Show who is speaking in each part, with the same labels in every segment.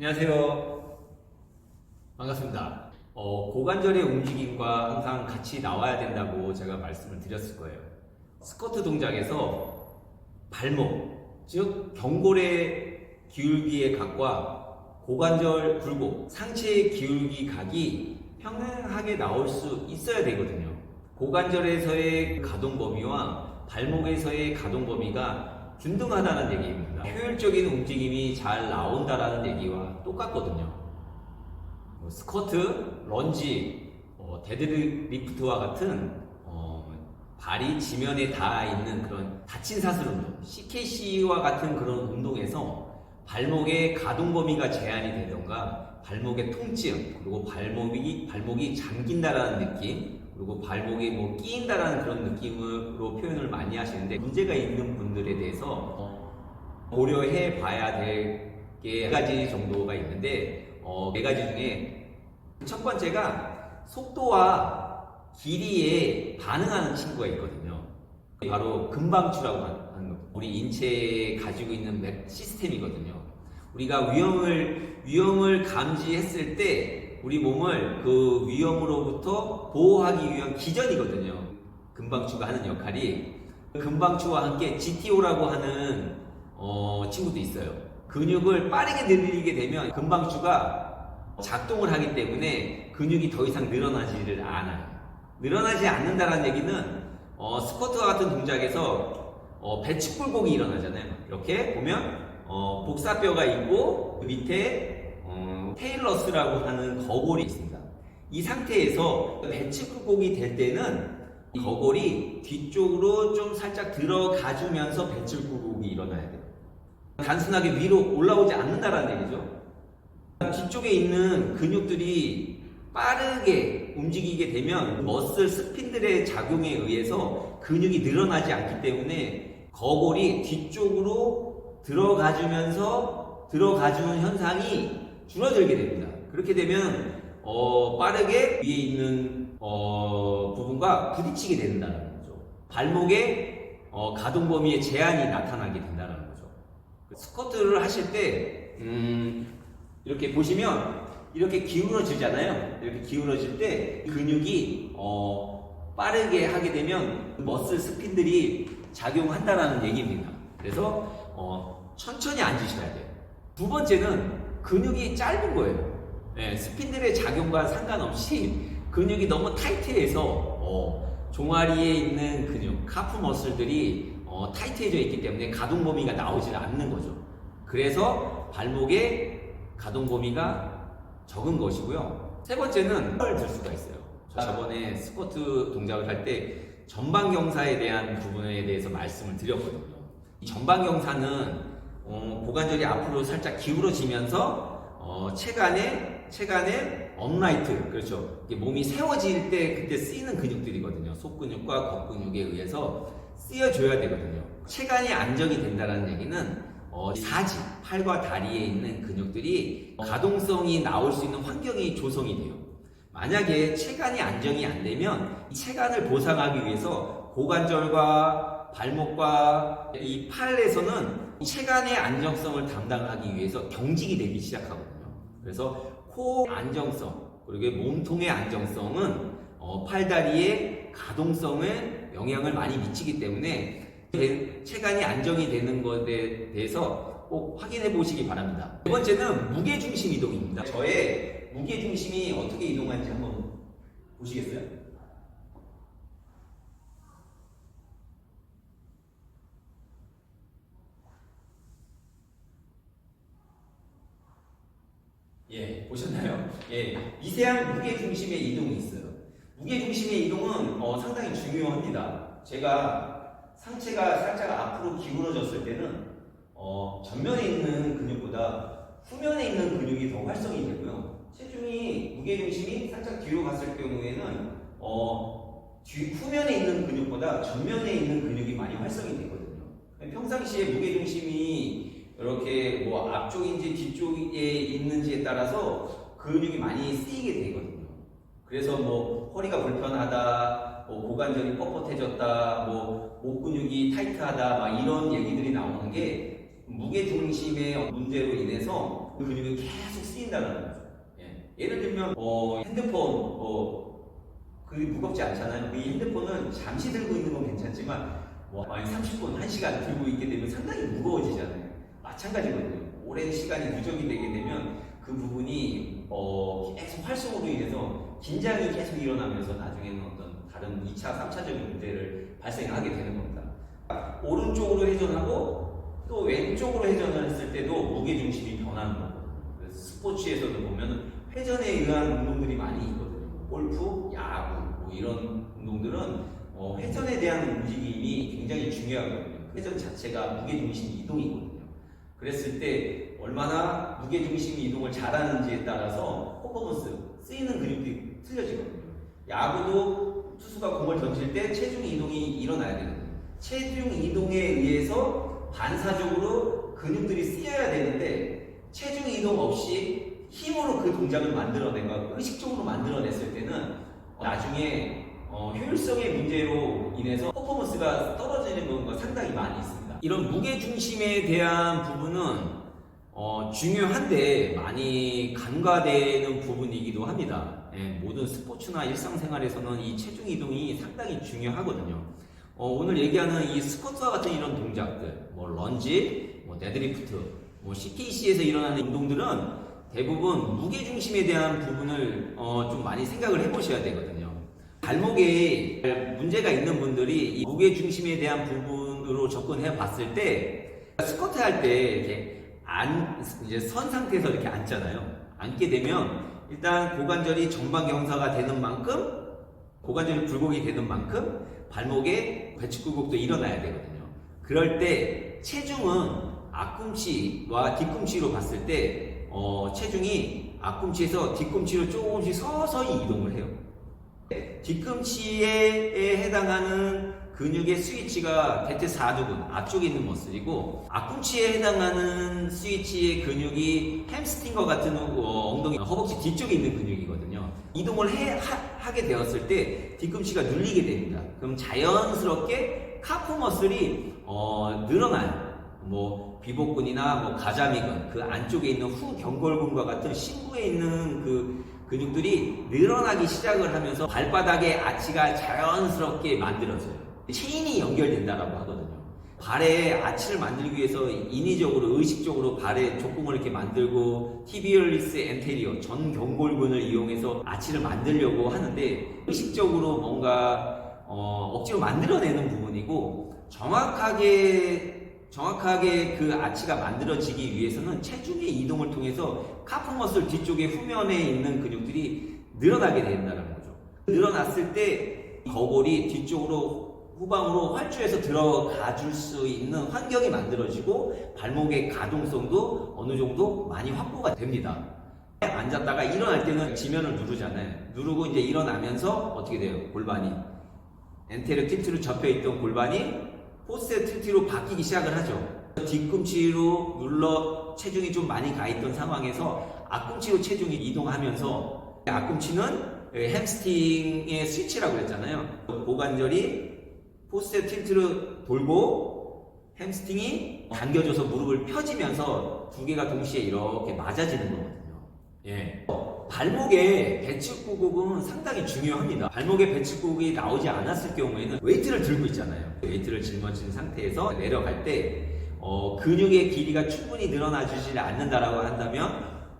Speaker 1: 안녕하세요. 반갑습니다. 고관절의 움직임과 항상 같이 나와야 된다고 제가 말씀을 드렸을 거예요. 스쿼트 동작에서 발목, 즉 경골의 기울기의 각과 고관절 굴곡, 상체의 기울기 각이 평행하게 나올 수 있어야 되거든요. 고관절에서의 가동 범위와 발목에서의 가동 범위가 균등하다는 얘기입니다. 효율적인 움직임이 잘 나온다라는 얘기와 똑같거든요. 스쿼트, 런지, 데드리프트와 같은 발이 지면에 닿아 있는 그런 다친 사슬 운동, CKC와 같은 그런 운동에서 발목의 가동 범위가 제한이 되던가 발목의 통증, 그리고 발목이 잠긴다라는 느낌, 그리고 발목이 끼인다라는 그런 느낌으로 표현을 많이 하시는데, 문제가 있는 분들에 대해서 고려해 봐야 될 게 4가지 정도가 있는데, 4가지 중에 첫 번째가 속도와 길이에 반응하는 친구가 있거든요. 바로 근방추라고 하는 거. 우리 인체에 가지고 있는 시스템이거든요. 우리가 위험을 감지했을 때 우리 몸을 그 위험으로부터 보호하기 위한 기전이거든요. 근방추가 하는 역할이. 근방추와 함께 GTO라고 하는 친구도 있어요. 근육을 빠르게 늘리게 되면 근방추가 작동을 하기 때문에 근육이 더 이상 늘어나지를 않아요. 늘어나지 않는다는 얘기는 스쿼트와 같은 동작에서 배측굴곡이 일어나잖아요. 이렇게 보면 복사뼈가 있고 밑에 테일러스라고 하는 거골이 있습니다. 이 상태에서 배측굴곡이 될 때는 거골이 뒤쪽으로 좀 살짝 들어가주면서 배측굴곡이 일어나야 돼요. 단순하게 위로 올라오지 않는다는 얘기죠. 뒤쪽에 있는 근육들이 빠르게 움직이게 되면 머슬 스핀들의 작용에 의해서 근육이 늘어나지 않기 때문에 거골이 뒤쪽으로 들어가주는 현상이 줄어들게 됩니다. 그렇게 되면 빠르게 위에 있는 부분과 부딪히게 된다는 거죠. 발목의 가동 범위의 제한이 나타나게 된다는 거죠. 스쿼트를 하실 때 이렇게 보시면 이렇게 기울어지잖아요. 이렇게 기울어질 때 근육이 빠르게 하게 되면 머슬 스핀들이 작용한다라는 얘기입니다. 그래서 천천히 앉으셔야 돼요. 두 번째는 근육이 짧은 거예요. 네, 스핀들의 작용과 상관없이 근육이 너무 타이트해서 종아리에 있는 근육, 카프 머슬들이 타이트해져 있기 때문에 가동 범위가 나오질 않는 거죠. 그래서 발목의 가동 범위가 적은 것이고요. 세 번째는 을 들 수가 있어요. 저번에 스쿼트 동작을 할 때 전방경사에 대한 부분에 대해서 말씀을 드렸거든요. 이 전방경사는 고관절이 앞으로 살짝 기울어지면서 체간의 업라이트, 그렇죠. 몸이 세워질 때 그때 쓰이는 근육들이거든요. 속근육과 겉근육에 의해서 쓰여줘야 되거든요. 체간이 안정이 된다는 얘기는 사지, 팔과 다리에 있는 근육들이 가동성이 나올 수 있는 환경이 조성이 돼요. 만약에 체간이 안정이 안 되면 이 체간을 보상하기 위해서 고관절과 발목과 이 팔에서는 체간의 안정성을 담당하기 위해서 경직이 되기 시작하거든요. 그래서 코 안정성, 그리고 몸통의 안정성은 팔다리의 가동성에 영향을 많이 미치기 때문에 체간이 안정이 되는 것에 대해서 꼭 확인해 보시기 바랍니다. 두 번째는 무게중심 이동입니다. 저의 무게중심이 어떻게 이동하는지 한번 보시겠어요? 예, 보셨나요? 예, 미세한 무게중심의 이동이 있어요. 무게중심의 이동은 상당히 중요합니다. 제가 상체가 살짝 앞으로 기울어졌을 때는 전면에 있는 근육보다 후면에 있는 근육이 더 활성이 되고요. 체중이 무게중심이 살짝 뒤로 갔을 경우에는 후면에 있는 근육보다 전면에 있는 근육이 많이 활성이 되거든요. 평상시에 무게중심이 이렇게 앞쪽인지 뒤쪽에 있는지에 따라서 근육이 많이 쓰이게 되거든요. 그래서 허리가 불편하다, 고관절이 뻣뻣해졌다, 목 근육이 타이트하다, 이런 얘기들이 나오는 게 무게중심의 문제로 인해서 그 근육이 계속 쓰인다는 거죠. 예를 들면 핸드폰 그게 무겁지 않잖아요. 이 핸드폰은 잠시 들고 있는 건 괜찮지만 30분, 1시간 들고 있게 되면 상당히 무거워지잖아요. 마찬가지거든요. 오랜 시간이 누적이 되게 되면 그 부분이 계속 활성으로 인해서 긴장이 계속 일어나면서 나중에는 어떤 다른 2차, 3차적인 문제를 발생하게 되는 겁니다. 오른쪽으로 회전하고 또 왼쪽으로 회전을 했을 때도 무게중심이 변하는 거고, 그래서 스포츠에서도 보면 회전에 의한 운동들이 많이 있거든요. 골프, 야구 이런 운동들은 회전에 대한 움직임이 굉장히 중요하거든요. 회전 자체가 무게중심 이동이거든요. 그랬을 때 얼마나 무게중심 이동을 잘하는지에 따라서 퍼포먼스, 쓰이는 근육들이 틀려지거든요. 야구도 투수가 공을 던질 때 체중 이동이 일어나야 되거든요. 체중 이동에 의해서 반사적으로 근육들이 쓰여야 되는데 체중 이동 없이 힘으로 그 동작을 만들어내고 의식적으로 만들어냈을 때는 나중에 효율성의 문제로 인해서 퍼포먼스가 떨어지는 경우가 상당히 많이 있습니다. 이런 무게중심에 대한 부분은 중요한데 많이 간과되는 부분이기도 합니다. 모든 스포츠나 일상생활에서는 이 체중 이동이 상당히 중요하거든요. 오늘 얘기하는 이 스쿼트와 같은 이런 동작들, 런지, 데드리프트, CKC에서 일어나는 운동들은 대부분 무게중심에 대한 부분을 좀 많이 생각을 해보셔야 되거든요. 발목에 문제가 있는 분들이 이 무게중심에 대한 부분으로 접근해 봤을 때 스쿼트 할 때 이렇게 이제 선 상태에서 이렇게 앉잖아요. 앉게 되면 일단 고관절이 전방 경사가 되는 만큼, 고관절이 굴곡이 되는 만큼 발목에 배측 굴곡도 일어나야 되거든요. 그럴 때 체중은 앞꿈치와 뒤꿈치로 봤을 때 체중이 앞꿈치에서 뒤꿈치로 조금씩 서서히 이동을 해요. 뒤꿈치에 해당하는 근육의 스위치가 대퇴사두근 앞쪽에 있는 머슬이고, 앞꿈치에 해당하는 스위치의 근육이 햄스트링과 같은 엉덩이, 허벅지 뒤쪽에 있는 근육이거든요. 이동을 하게 되었을 때 뒤꿈치가 눌리게 됩니다. 그럼 자연스럽게 카프 머슬이 늘어나요. 비복근이나 가자미근, 그 안쪽에 있는 후경골근과 같은 심부에 있는 그 근육들이 늘어나기 시작을 하면서 발바닥의 아치가 자연스럽게 만들어져요. 체인이 연결된다라고 하거든요. 발에 아치를 만들기 위해서 인위적으로, 의식적으로 발에 족궁을 이렇게 만들고 티비얼리스 엔테리어, 전 경골근을 이용해서 아치를 만들려고 하는데, 의식적으로 뭔가 억지로 만들어내는 부분이고, 정확하게 그 아치가 만들어지기 위해서는 체중의 이동을 통해서 카프머슬 뒤쪽에 후면에 있는 근육들이 늘어나게 된다는 거죠. 늘어났을 때 거골이 뒤쪽으로 후방으로 활주해서 들어가 줄 수 있는 환경이 만들어지고 발목의 가동성도 어느 정도 많이 확보가 됩니다. 앉았다가 일어날 때는 지면을 누르잖아요. 누르고 이제 일어나면서 어떻게 돼요? 골반이 엔테리어 틸트로 접혀있던 골반이 포스트 틸트로 바뀌기 시작을 하죠. 뒤꿈치로 눌러 체중이 좀 많이 가 있던 상황에서 앞꿈치로 체중이 이동하면서, 앞꿈치는 햄스트링의 스위치라고 그랬잖아요. 고관절이 포스트 틸트로 돌고 햄스트링이 당겨져서 무릎을 펴지면서 두 개가 동시에 이렇게 맞아지는 거거든요. 발목의 배측구국은 상당히 중요합니다. 발목의 배측구국이 나오지 않았을 경우에는 웨이트를 들고 있잖아요. 웨이트를 짊어진 상태에서 내려갈 때 근육의 길이가 충분히 늘어나주지 않는다라고 한다면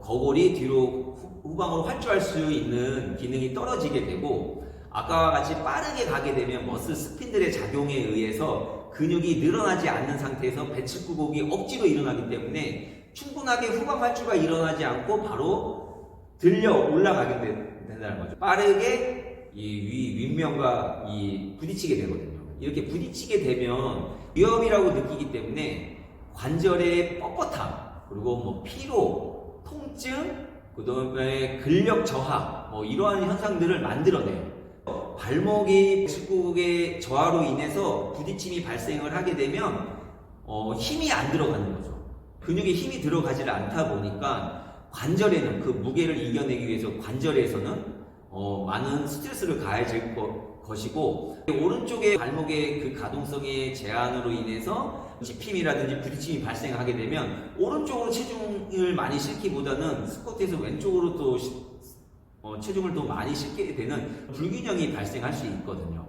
Speaker 1: 거골이 뒤로 후방으로 활주할 수 있는 기능이 떨어지게 되고, 아까와 같이 빠르게 가게 되면 머슬 스핀들의 작용에 의해서 근육이 늘어나지 않는 상태에서 배측구국이 억지로 일어나기 때문에 충분하게 후방 활주가 일어나지 않고 바로 들려 올라가게 된다는 거죠. 빠르게 이 윗면과 부딪히게 되거든요. 이렇게 부딪히게 되면 위험이라고 느끼기 때문에 관절의 뻣뻣함, 그리고 피로, 통증, 그 다음에 근력 저하, 이러한 현상들을 만들어내요. 발목이 배측구국의 저하로 인해서 부딪힘이 발생을 하게 되면 힘이 안 들어가는 거죠. 근육에 힘이 들어가지를 않다 보니까 관절에는 그 무게를 이겨내기 위해서 관절에서는 많은 스트레스를 가해질 것이고, 오른쪽의 발목의 그 가동성의 제한으로 인해서 찝힘이라든지 부딪힘이 발생하게 되면 오른쪽으로 체중을 많이 싣기보다는 스쿼트에서 왼쪽으로 또 체중을 더 많이 싣게 되는 불균형이 발생할 수 있거든요.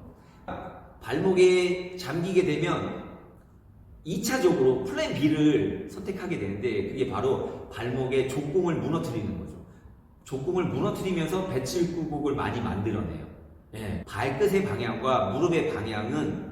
Speaker 1: 발목에 잠기게 되면 2차적으로 플랜 B를 선택하게 되는데 그게 바로 발목의 족공을 무너뜨리는 거죠. 족공을 무너뜨리면서 배칠구곡을 많이 만들어내요. 네, 발끝의 방향과 무릎의 방향은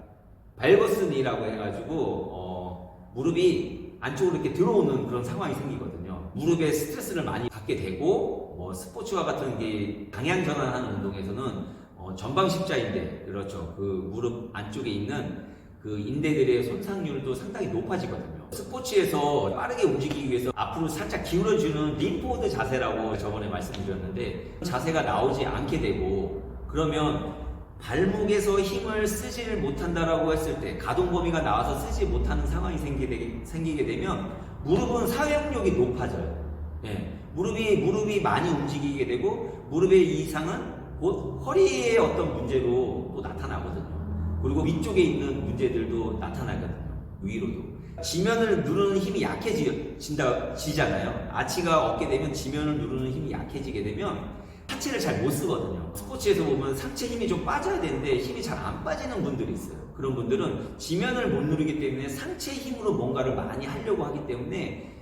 Speaker 1: 밸거스니라고 해가지고 무릎이 안쪽으로 이렇게 들어오는 그런 상황이 생기거든요. 무릎에 스트레스를 많이 받게 되고 스포츠와 같은 게 방향 전환하는 운동에서는 전방 십자인대, 그렇죠. 그 무릎 안쪽에 있는 그 인대들의 손상률도 상당히 높아지거든요. 스포츠에서 빠르게 움직이기 위해서 앞으로 살짝 기울어주는 림포드 자세라고 저번에 말씀드렸는데 자세가 나오지 않게 되고 그러면 발목에서 힘을 쓰지를 못한다라고 했을 때 가동 범위가 나와서 쓰지 못하는 상황이 생기게 되면 무릎은 사용력이 높아져요. 네. 무릎이 많이 움직이게 되고 무릎의 이상은 곧 허리의 어떤 문제로 또 나타나거든요. 그리고 위쪽에 있는 문제들도 나타나거든요. 위로도. 지면을 누르는 힘이 약해지잖아요. 아치가 얻게 되면 지면을 누르는 힘이 약해지게 되면 하체를 잘 못 쓰거든요. 스포츠에서 보면 상체 힘이 좀 빠져야 되는데 힘이 잘 안 빠지는 분들이 있어요. 그런 분들은 지면을 못 누르기 때문에 상체 힘으로 뭔가를 많이 하려고 하기 때문에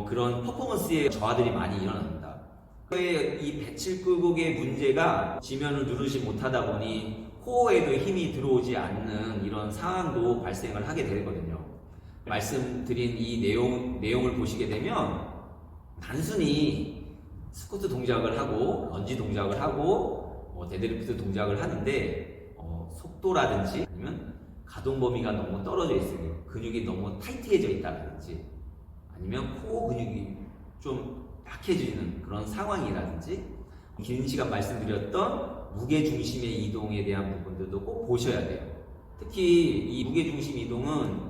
Speaker 1: 그런 퍼포먼스에 저하들이 많이 일어납니다. 이 배칠구곡의 문제가 지면을 누르지 못하다 보니 코어에도 힘이 들어오지 않는 이런 상황도 발생을 하게 되거든요. 말씀드린 이 내용을 보시게 되면 단순히 스쿼트 동작을 하고 런지 동작을 하고 데드리프트 동작을 하는데 속도라든지 아니면 가동 범위가 너무 떨어져 있으니 근육이 너무 타이트해져 있다든지 아니면 코어 근육이 좀 약해지는 그런 상황이라든지 긴 시간 말씀드렸던 무게중심의 이동에 대한 부분들도 꼭 보셔야 돼요. 특히 이 무게중심 이동은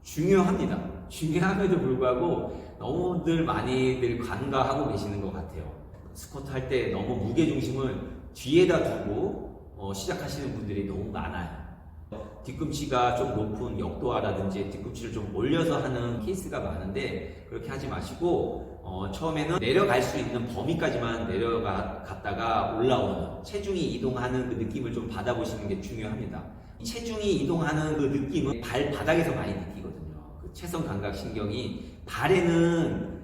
Speaker 1: 중요합니다. 중요함에도 불구하고 너무들 많이들 간과하고 계시는 것 같아요. 스쿼트 할 때 너무 무게중심을 뒤에다 두고 시작하시는 분들이 너무 많아요. 뒤꿈치가 좀 높은 역도화라든지 뒤꿈치를 좀 올려서 하는 케이스가 많은데 그렇게 하지 마시고 처음에는 내려갈 수 있는 범위까지만 내려갔다가 올라오는 체중이 이동하는 그 느낌을 좀 받아보시는 게 중요합니다. 체중이 이동하는 그 느낌은 발바닥에서 많이 느끼거든요. 그 채선 감각 신경이 발에는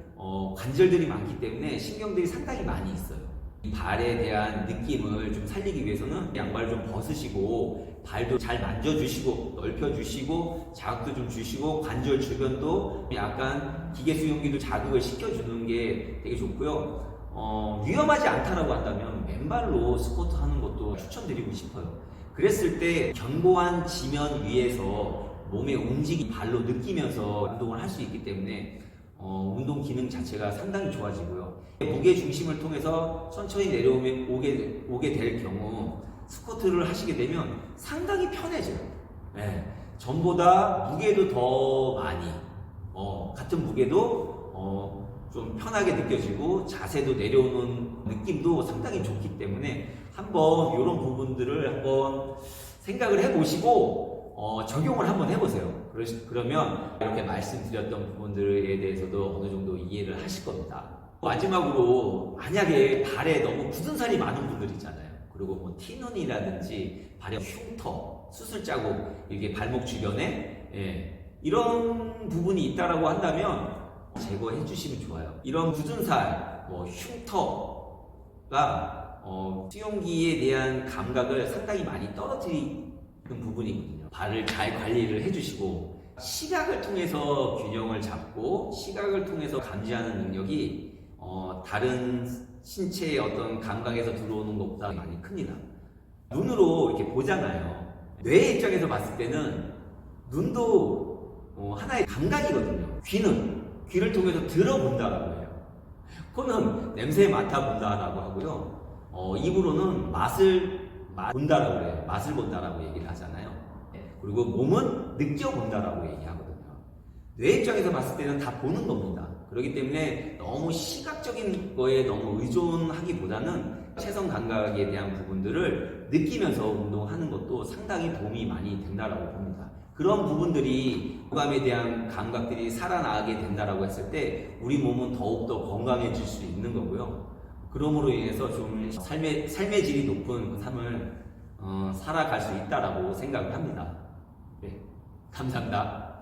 Speaker 1: 관절들이 많기 때문에 신경들이 상당히 많이 있어요. 이 발에 대한 느낌을 좀 살리기 위해서는 양발을 좀 벗으시고 발도 잘 만져주시고 넓혀주시고 자극도 좀 주시고 관절 주변도 약간 기계 수용기도 자극을 시켜주는 게 되게 좋고요. 위험하지 않다라고 한다면 맨발로 스쿼트 하는 것도 추천드리고 싶어요. 그랬을 때 견고한 지면 위에서 몸의 움직임 발로 느끼면서 운동을 할 수 있기 때문에 운동 기능 자체가 상당히 좋아지고요. 무게 중심을 통해서 천천히 오게 될 경우 스쿼트를 하시게 되면 상당히 편해져요. 네. 전보다 무게도 더 많이 같은 무게도 좀 편하게 느껴지고 자세도 내려오는 느낌도 상당히 좋기 때문에 한번 이런 부분들을 한번 생각을 해보시고 적용을 한번 해보세요. 그러면 이렇게 말씀드렸던 부분들에 대해서도 어느 정도 이해를 하실 겁니다. 마지막으로 만약에 발에 너무 굳은 살이 많은 분들 있잖아요. 그리고 뭐 티눈이라든지 발에 흉터, 수술 자국 이렇게 발목 주변에 이런 부분이 있다라고 한다면 제거해 주시면 좋아요. 이런 굳은 살, 흉터가 수용기에 대한 감각을 상당히 많이 떨어뜨리는 부분이거든요. 발을 잘 관리를 해주시고 시각을 통해서 균형을 잡고 시각을 통해서 감지하는 능력이 다른 신체의 어떤 감각에서 들어오는 것보다 많이 큽니다. 눈으로 이렇게 보잖아요. 뇌의 입장에서 봤을 때는 눈도 하나의 감각이거든요. 귀를 통해서 들어본다라고 해요. 코는 냄새 맡아본다라고 하고요. 입으로는 맛을 본다라고 해요. 맛을 본다라고 얘기를 하잖아요. 그리고 몸은 느껴본다라고 얘기하거든요. 뇌 입장에서 봤을 때는 다 보는 겁니다. 그렇기 때문에 너무 시각적인 거에 너무 의존하기보다는 체선 감각에 대한 부분들을 느끼면서 운동하는 것도 상당히 도움이 많이 된다라고 봅니다. 그런 부분들이 오감에 대한 감각들이 살아나게 된다라고 했을 때 우리 몸은 더욱더 건강해질 수 있는 거고요. 그러므로 인해서 좀 삶의 질이 높은 그 삶을 살아갈 수 있다라고 생각을 합니다. 네, 감사합니다.